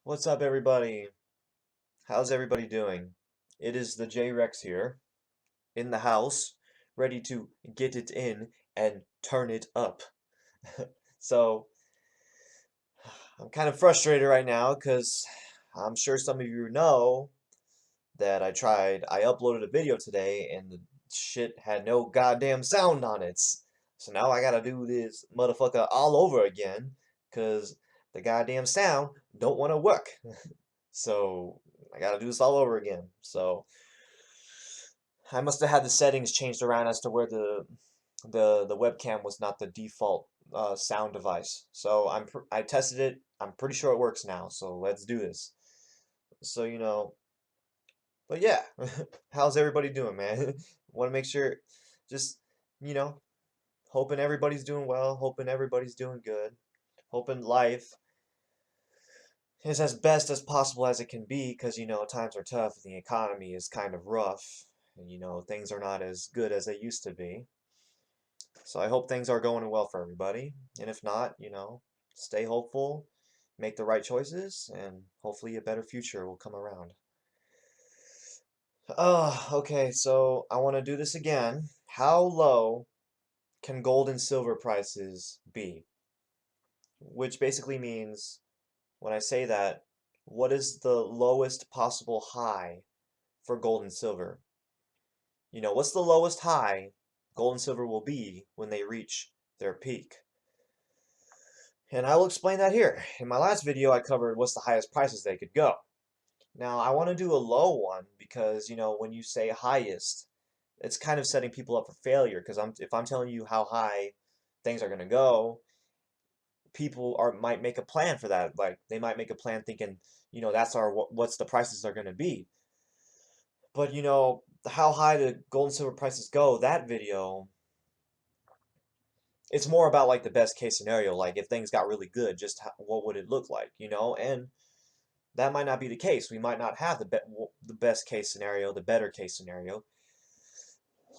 What's up, everybody? How's everybody doing? It is the J-Rex here, in the house, ready to get it in and turn it up. So, I'm kind of frustrated right now because I'm sure some of you know that I uploaded a video today and the shit had no goddamn sound on it. So now I gotta do this motherfucker all over again because the goddamn sound don't want to work. So I gotta do this all over again. So I must have had the settings changed around as to where the webcam was not the default sound device. So I tested it. I'm pretty sure it works now. So let's do this. So but yeah, how's everybody doing, man? Want to make sure, just you know, hoping everybody's doing well. Hoping everybody's doing good. Hoping life is as best as possible as it can be, because times are tough and the economy is kind of rough, and things are not as good as they used to be. So I hope things are going well for everybody, and if not, stay hopeful, make the right choices, and hopefully a better future will come around. Okay, so I want to do this again. How low can gold and silver prices be? Which basically means, when I say that, what is the lowest possible high for gold and silver? What's the lowest high gold and silver will be when they reach their peak? And I will explain that here. In my last video, I covered what's the highest prices they could go. Now, I want to do a low one because, when you say highest, it's kind of setting people up for failure, because if I'm telling you how high things are going to go, people might make a plan for that. Like, they might make a plan thinking, that's what's the prices are going to be. But how high the gold and silver prices go, that video, it's more about like the best case scenario. Like, if things got really good, just what would it look like, And that might not be the case. We might not have the best case scenario, the better case scenario.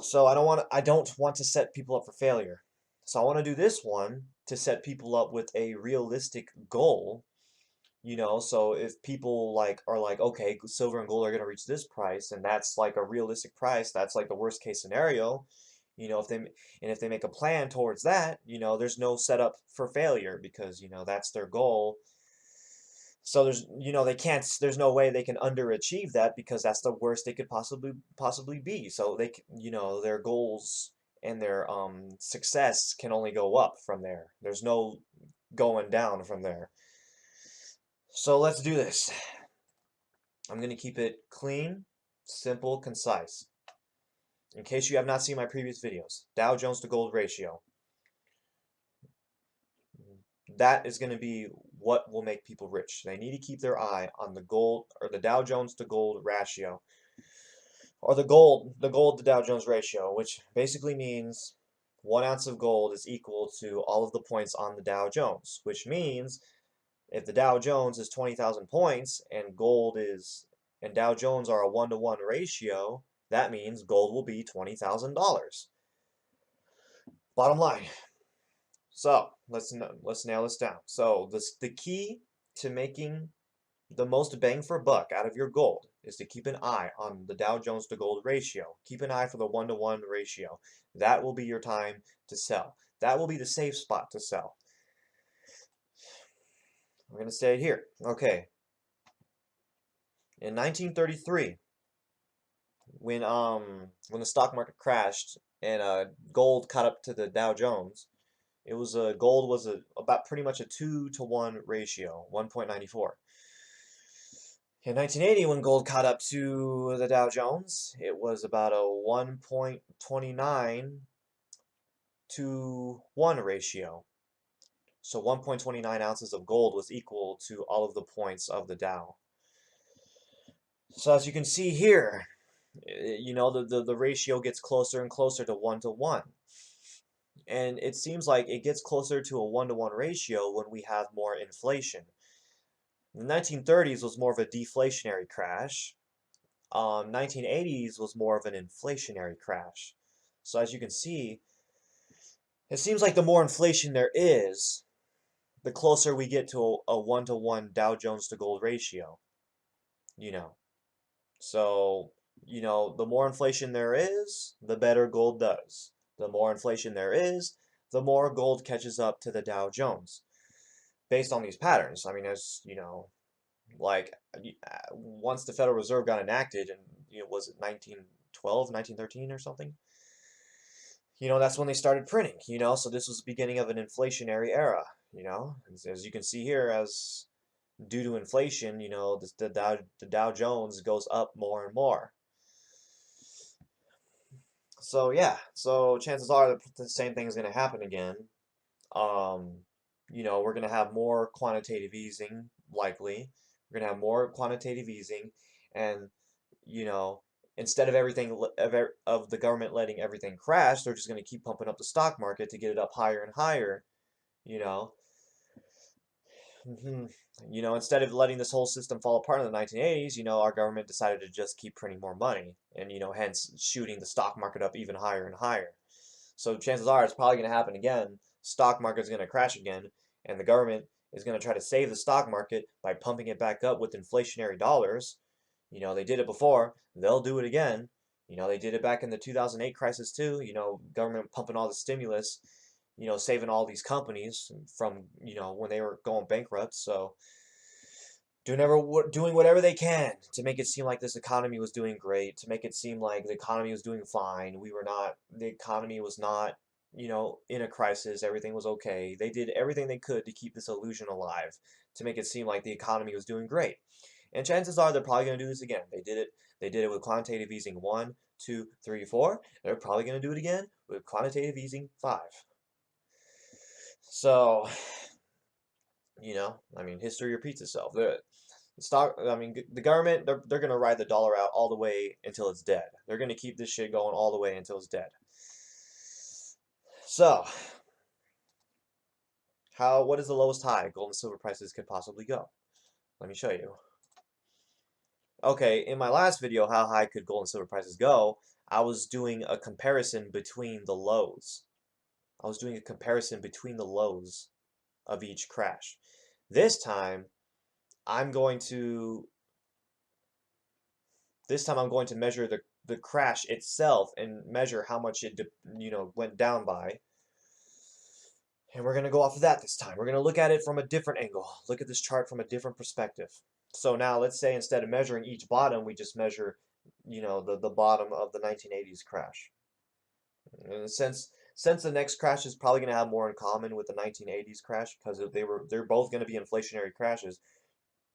So I don't want to set people up for failure. So I want to do this one to set people up with a realistic goal. So if people are like, okay, silver and gold are going to reach this price, and that's like a realistic price, that's like the worst case scenario. If they make a plan towards that, there's no setup for failure, because that's their goal. So there's no way they can underachieve that, because that's the worst they could possibly be. So their goals and their success can only go up from there. There's no going down from there. So let's do this. I'm going to keep it clean, simple, concise. In case you have not seen my previous videos, Dow Jones to gold ratio. That is going to be what will make people rich. They need to keep their eye on the gold, or the Dow Jones to gold ratio, or the gold to Dow Jones ratio, which basically means 1 ounce of gold is equal to all of the points on the Dow Jones, which means if the Dow Jones is 20,000 points and Dow Jones are a 1-to-1 ratio, that means gold will be $20,000. Bottom line. So let's nail this down. So the key to making the most bang for buck out of your gold is to keep an eye on the Dow Jones to gold ratio. Keep an eye for the 1-to-1 ratio. That will be your time to sell. That will be the safe spot to sell. We're going to stay here. Okay. In 1933, when the stock market crashed and gold caught up to the Dow Jones, gold was about pretty much a 2-to-1 ratio, 1.94. In 1980, when gold caught up to the Dow Jones, it was about a 1.29 to 1 ratio. So 1.29 ounces of gold was equal to all of the points of the Dow. So as you can see here, the ratio gets closer and closer to 1-to-1. And it seems like it gets closer to a 1-to-1 ratio when we have more inflation. The 1930s was more of a deflationary crash. 1980s was more of an inflationary crash. So as you can see, it seems like the more inflation there is, the closer we get to a 1-to-1 Dow Jones to gold ratio, you know. So, the more inflation there is, the better gold does. The more inflation there is, the more gold catches up to the Dow Jones based on these patterns. I mean, as like once the Federal Reserve got enacted, and was it 1912, 1913 or something? That's when they started printing, so this was the beginning of an inflationary era, as you can see here, as due to inflation, the Dow Jones goes up more and more. So yeah, so chances are that the same thing is going to happen again. Um, we're going to have more quantitative easing, likely. We're going to have more quantitative easing, and you know, instead of of the government letting everything crash, they're just going to keep pumping up the stock market to get it up higher and higher. You know, hmm instead of letting this whole system fall apart in the 1980s, our government decided to just keep printing more money, and hence shooting the stock market up even higher and higher. So chances are it's probably going to happen again. Stock market is going to crash again, and the government is going to try to save the stock market by pumping it back up with inflationary dollars. They did it before. They'll do it again. They did it back in the 2008 crisis too. Government pumping all the stimulus, saving all these companies from, when they were going bankrupt. So doing whatever they can to make it seem like this economy was doing great, to make it seem like the economy was doing fine. The economy was not, in a crisis. Everything was okay. They did everything they could to keep this illusion alive, to make it seem like the economy was doing great. And chances are they're probably going to do this again. They did it with quantitative easing 1, 2, 3, 4. They're probably going to do it again with quantitative easing 5. So, I mean, history repeats itself. The government, they're gonna ride the dollar out all the way until it's dead. They're gonna keep this shit going all the way until it's dead. So, what is the lowest high gold and silver prices could possibly go? Let me show you. Okay, in my last video, how high could gold and silver prices go? I was doing a comparison between the lows. I was doing a comparison between the lows of each crash. This time, I'm going to measure the crash itself and measure how much it went down by. And we're going to go off of that this time. We're going to look at it from a different angle. Look at this chart from a different perspective. So now let's say instead of measuring each bottom, we just measure, the bottom of the 1980s crash. And since the next crash is probably going to have more in common with the 1980s crash because they're both going to be inflationary crashes,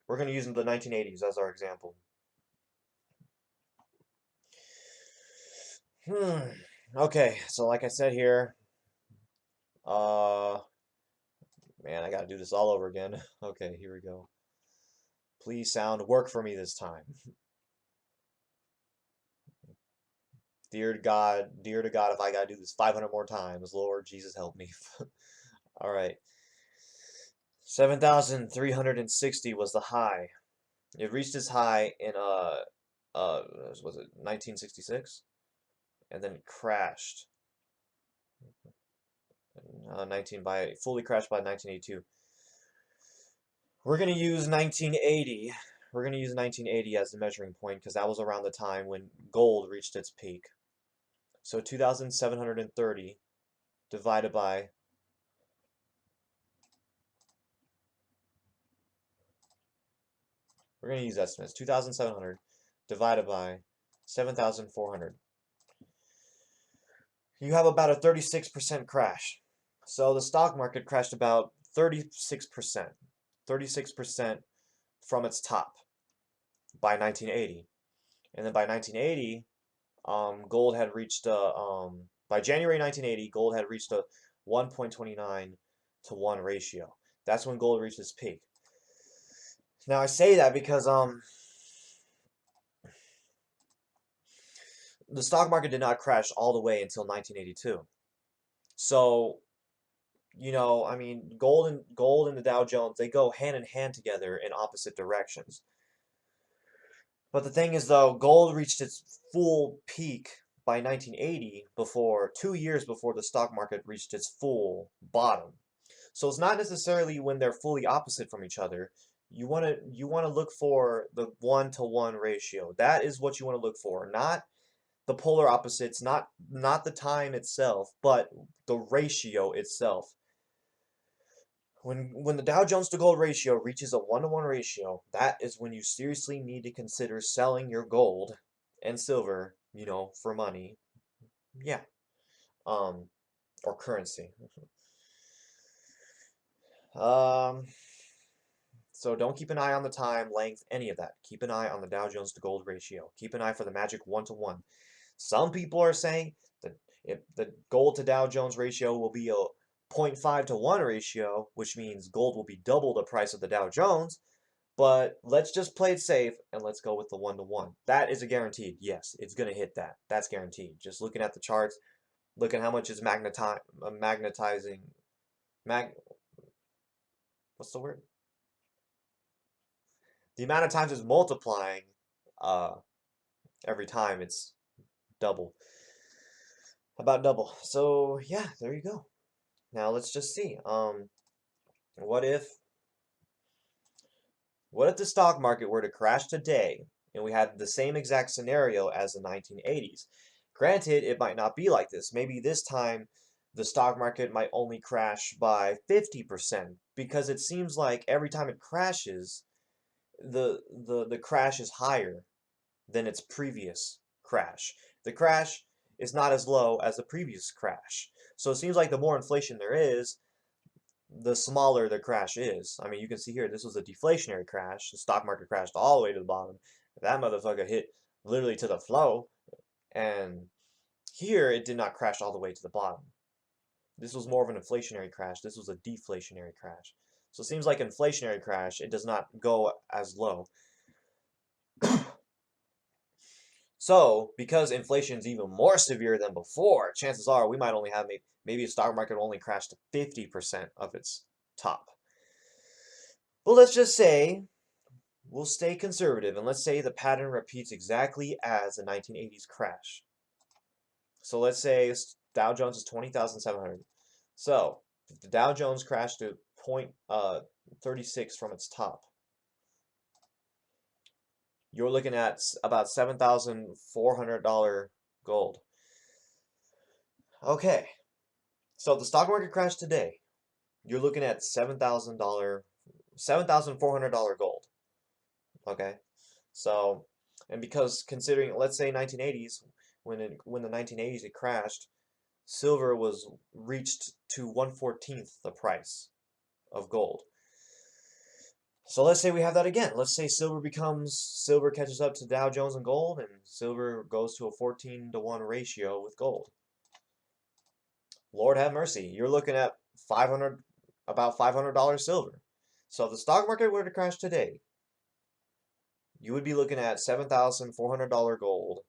we're going to use the 1980s as our example. Okay, so like I said here, man, I gotta do this all over again. Okay, here we go. Please sound work for me this time. Dear to God, if I gotta do this 500 more times, Lord Jesus help me. All right. 7,360 was the high. It reached its high in was it 1966? And then it crashed. fully crashed by 1982. We're gonna use 1980. We're gonna use 1980 as the measuring point because that was around the time when gold reached its peak. So 2,730 divided by we're gonna use estimates. 2,700 divided by 7,400. You have about a 36% crash. So the stock market crashed about 36%. 36% from its top by 1980. And then by 1980, gold had reached by January 1980, gold had reached a 1.29 to 1 ratio. That's when gold reached its peak. Now I say that because the stock market did not crash all the way until 1982. So, I mean, gold and the Dow Jones, they go hand in hand together in opposite directions. But the thing is though, gold reached its full peak by 1980 2 years before the stock market reached its full bottom. So it's not necessarily when they're fully opposite from each other. You want to look for the 1-to-1 ratio. That is what you want to look for, not the polar opposites, not the time itself, but the ratio itself. When the Dow Jones to gold ratio reaches a 1-to-1 ratio, that is when you seriously need to consider selling your gold and silver, for money. Yeah. Um, or currency. Um, so don't keep an eye on the time, length, any of that. Keep an eye on the Dow Jones to gold ratio. Keep an eye for the magic 1-to-1. Some people are saying that if the gold to Dow Jones ratio will be a 0.5-to-1 ratio, which means gold will be double the price of the Dow Jones. But let's just play it safe and let's go with the 1-to-1. That is a guaranteed. Yes, it's going to hit that. That's guaranteed. Just looking at the charts, looking how much is magnetizing. Mag what's the word? The amount of times it's multiplying uh, every time it's double. About double. So yeah, there you go. Now let's just see. What if the stock market were to crash today and we had the same exact scenario as the 1980s? Granted, it might not be like this. Maybe this time the stock market might only crash by 50% because it seems like every time it crashes, the crash is higher than its previous crash. The crash is not as low as the previous crash. So it seems like the more inflation there is, the smaller the crash is. I mean, you can see here, this was a deflationary crash. The stock market crashed all the way to the bottom. That motherfucker hit literally to the flow. And here, it did not crash all the way to the bottom. This was more of an inflationary crash. This was a deflationary crash. So it seems like inflationary crash, it does not go as low. So, because inflation is even more severe than before, chances are we might only have maybe a stock market will only crash to 50% of its top. But let's just say we'll stay conservative and let's say the pattern repeats exactly as the 1980s crash. So let's say Dow Jones is 20,700. So if the Dow Jones crashed to 36 from its top, you're looking at about $7,400 gold. Okay, so if the stock market crashed today, you're looking at $7,400 gold. Okay, so, and because considering, let's say 1980s, when the 1980s it crashed, silver was reached to 1/14th the price of gold. So let's say we have that again. Let's say silver catches up to Dow Jones and gold, and silver goes to a 14-to-1 ratio with gold. Lord have mercy, you're looking at about $500 silver. So if the stock market were to crash today, you would be looking at $7,400 gold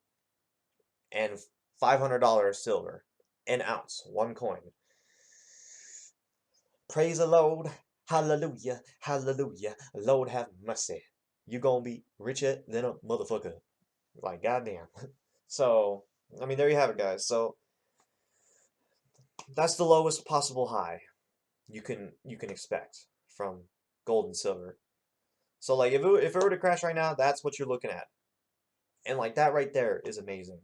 and $500 silver, an ounce, one coin. Praise the Lord, hallelujah, hallelujah, Lord have mercy. You gonna be richer than a motherfucker. Like, goddamn. So, I mean, there you have it, guys. So, that's the lowest possible high you can expect from gold and silver. So, like, if it were to crash right now, that's what you're looking at. And, like, that right there is amazing.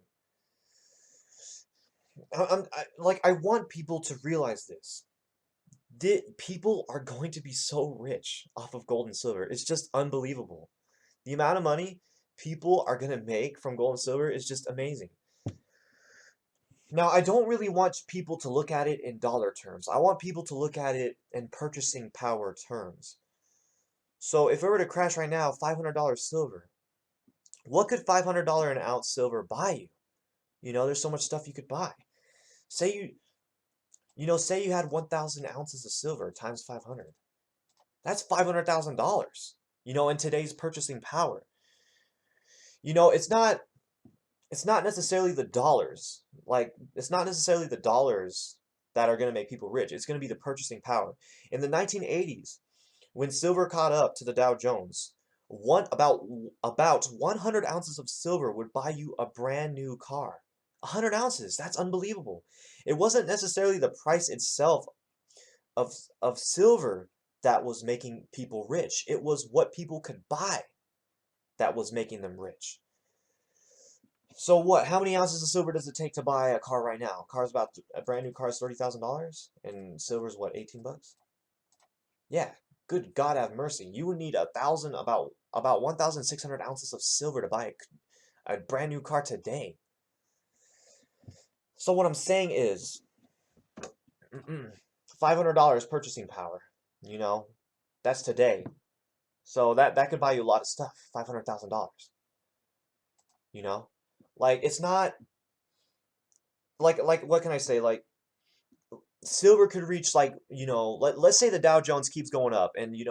I want people to realize this. People are going to be so rich off of gold and silver. It's just unbelievable. The amount of money people are going to make from gold and silver is just amazing. Now, I don't really want people to look at it in dollar terms. I want people to look at it in purchasing power terms. So if it were to crash right now, $500 silver, what could $500 an ounce silver buy you? There's so much stuff you could buy. Say say you had 1,000 ounces of silver times 500. That's $500,000, in today's purchasing power. It's not necessarily the dollars. Like, it's not necessarily the dollars that are going to make people rich. It's going to be the purchasing power. In the 1980s, when silver caught up to the Dow Jones, about 100 ounces of silver would buy you a brand new car. 100 ounces, that's unbelievable. It wasn't necessarily the price itself of of silver that was making people rich. It was what people could buy that was making them rich. So what? How many ounces of silver does it take to buy a car right now? A brand new car is $30,000, and silver's what, 18 bucks? Yeah. Good God have mercy. You would need about 1,600 ounces of silver to buy a brand new car today. So what I'm saying is, $500 purchasing power. You know, that's today. So that could buy you a lot of stuff. $500,000. You know, like it's not like what can I say? Like silver could reach like let's say the Dow Jones keeps going up and the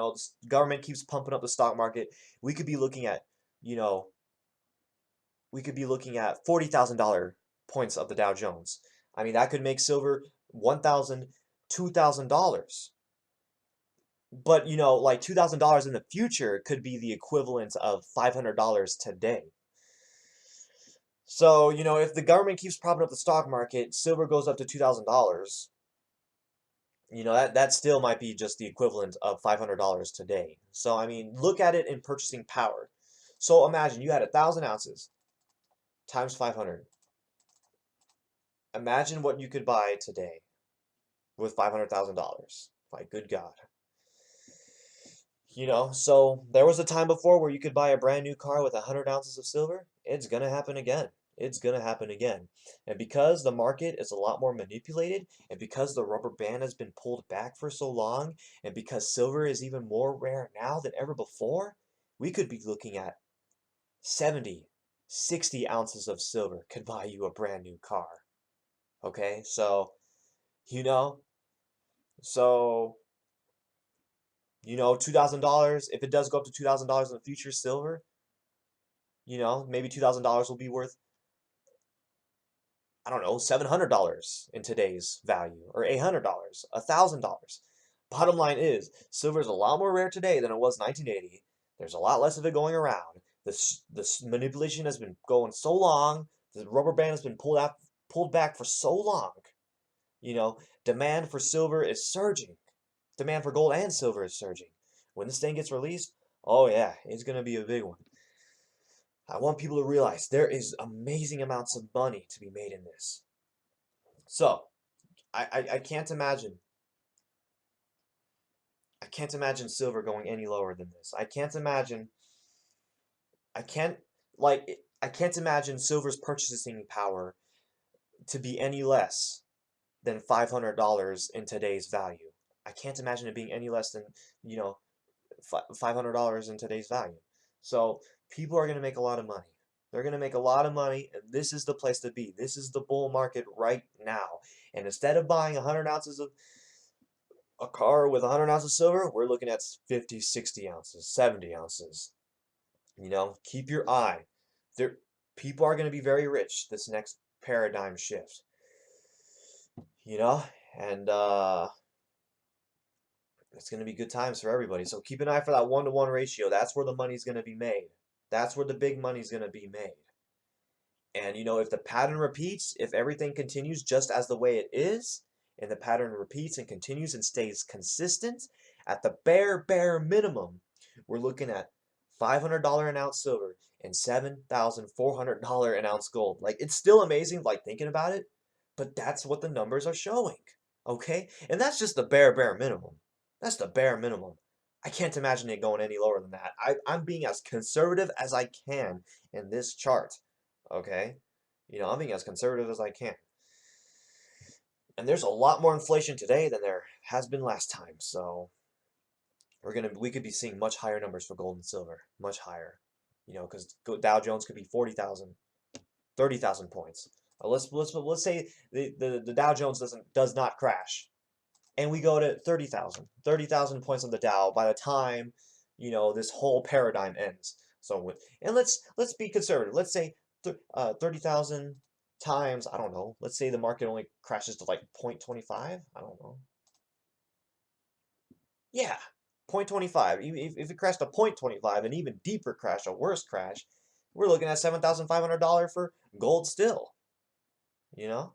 government keeps pumping up the stock market. We could be looking at you know we could be looking at $40,000 points of the Dow Jones. I mean that could make silver 1,000, $2,000. But like $2,000 in the future could be the equivalent of $500 today. So if the government keeps propping up the stock market, silver goes up to $2,000. That still might be just the equivalent of $500 today. So I mean, look at it in purchasing power. So imagine you had 1,000 ounces times 500. Imagine what you could buy today with $500,000. My good God. So there was a time before where you could buy a brand new car with 100 ounces of silver. It's gonna happen again. It's gonna happen again. And because the market is a lot more manipulated, and because the rubber band has been pulled back for so long, and because silver is even more rare now than ever before, we could be looking at 70, 60 ounces of silver could buy you a brand new car. Okay? You know, so $2,000, if it does go up to $2,000 in the future, silver, maybe $2,000 will be worth, I don't know, $700 in today's value, or $800, $1,000. Bottom line is, silver is a lot more rare today than it was in 1980. There's a lot less of it going around. This manipulation has been going so long. The rubber band has been pulled back for so long. Demand for silver is surging. Demand for gold and silver is surging. When this thing gets released, oh yeah, it's gonna be a big one. I want people to realize there is amazing amounts of money to be made in this. So, I can't imagine silver going any lower than this. I can't I can't imagine silver's purchasing power to be any less than $500 in today's value. I can't imagine it being any less than, you know, $500 in today's value. So people are going to make a lot of money. They're going to make a lot of money, and this is the place to be. This is the bull market right now. And instead of buying 100 ounces of a car with 100 ounces of silver, we're looking at 50, 60 ounces, 70 ounces. Keep your eye. There, people are going to be very rich this next paradigm shift. You know, and it's going to be good times for everybody. So keep an eye for that 1-to-1 ratio. That's where the money's going to be made. That's where the big money's going to be made. And if the pattern repeats, if everything continues just as the way it is, and the pattern repeats and continues and stays consistent, at the bare minimum, we're looking at $500 an ounce silver and $7,400 an ounce gold. Like, it's still amazing, like, thinking about it, but that's what the numbers are showing. Okay? And that's just the bare minimum. That's the bare minimum. I can't imagine it going any lower than that. I'm being as conservative as I can in this chart. Okay? I'm being as conservative as I can. And there's a lot more inflation today than there has been last time. So we could be seeing much higher numbers for gold and silver. Much higher. Because Dow Jones could be 40,000, 30,000 points. Let's say the Dow Jones does not crash, and we go to 30,000 points on the Dow by the time this whole paradigm ends. So and let's be conservative. Let's say 30,000 times, I don't know. Let's say the market only crashes to like 0.25. I don't know. Yeah, 0.25. If it crashed to 0.25, an even deeper crash, a worse crash, we're looking at $7,500 for gold still. You know.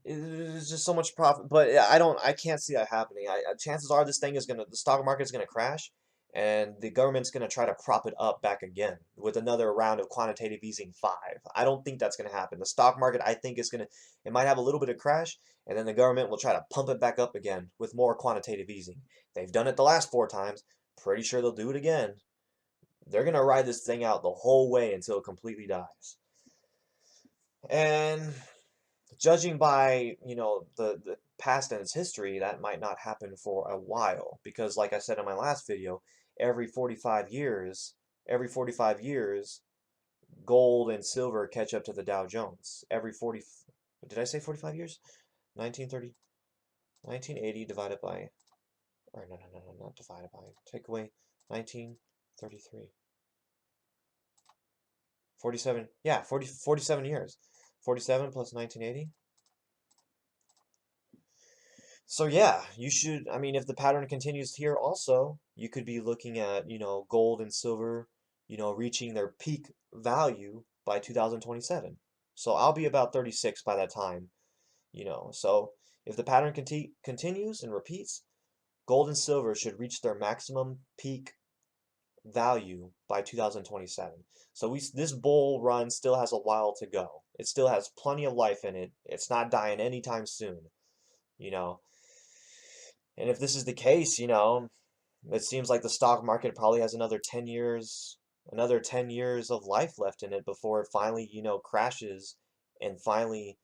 It's just so much profit, but yeah, I can't see that happening. Chances are the stock market is gonna crash, and the government's gonna try to prop it up back again with another round of quantitative easing 5. I don't think that's gonna happen. The stock market, I think, it might have a little bit of crash, and then the government will try to pump it back up again with more quantitative easing. They've done it the last 4 times. Pretty sure they'll do it again. They're gonna ride this thing out the whole way until it completely dies. And judging by, the past and its history, that might not happen for a while because, like I said in my last video, every 45 years, every 45 years, gold and silver catch up to the Dow Jones. Every 40, did I say 45 years? 1930, 1980 divided by, or no, not divided by, take away 1933. 47, yeah, 47 years. 47 plus 1980. So yeah, you should, I mean, if the pattern continues here also, you could be looking at, gold and silver, reaching their peak value by 2027. So I'll be about 36 by that time, So if the pattern continues and repeats, gold and silver should reach their maximum peak value by 2027. So this bull run still has a while to go. It still has plenty of life in it. It's not dying anytime soon, you know. And if this is the case, it seems like the stock market probably has another 10 years of life left in it before it finally, crashes and finally,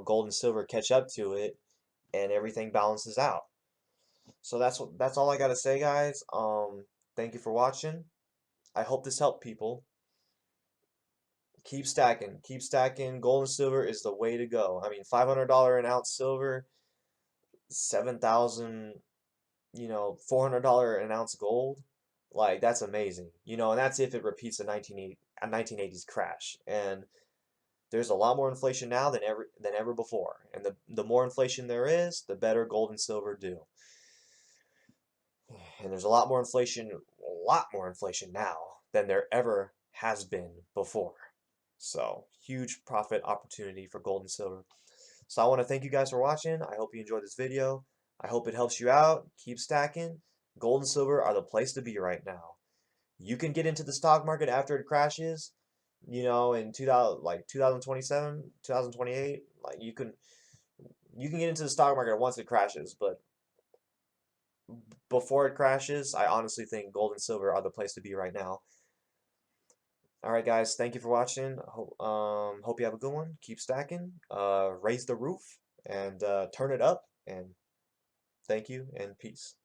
gold and silver catch up to it and everything balances out. So that's all I got to say, guys. Thank you for watching. I hope this helped people. Keep stacking. Keep stacking. Gold and silver is the way to go. I mean, $500 an ounce silver, 7,000, $400 an ounce gold, like that's amazing, and that's if it repeats a 1980s crash. And there's a lot more inflation now than ever before, and the more inflation there is, the better gold and silver do. And there's a lot more inflation now than there ever has been before. So huge profit opportunity for gold and silver. So I want to thank you guys for watching. I hope you enjoyed this video. I hope it helps you out. Keep stacking. Gold and silver are the place to be right now. You can get into the stock market after it crashes, in 2000, like 2027, 2028. Like you can get into the stock market once it crashes, but before it crashes, I honestly think gold and silver are the place to be right now. All right, guys, thank you for watching. Hope you have a good one. Keep stacking. Raise the roof and turn it up. And thank you and peace.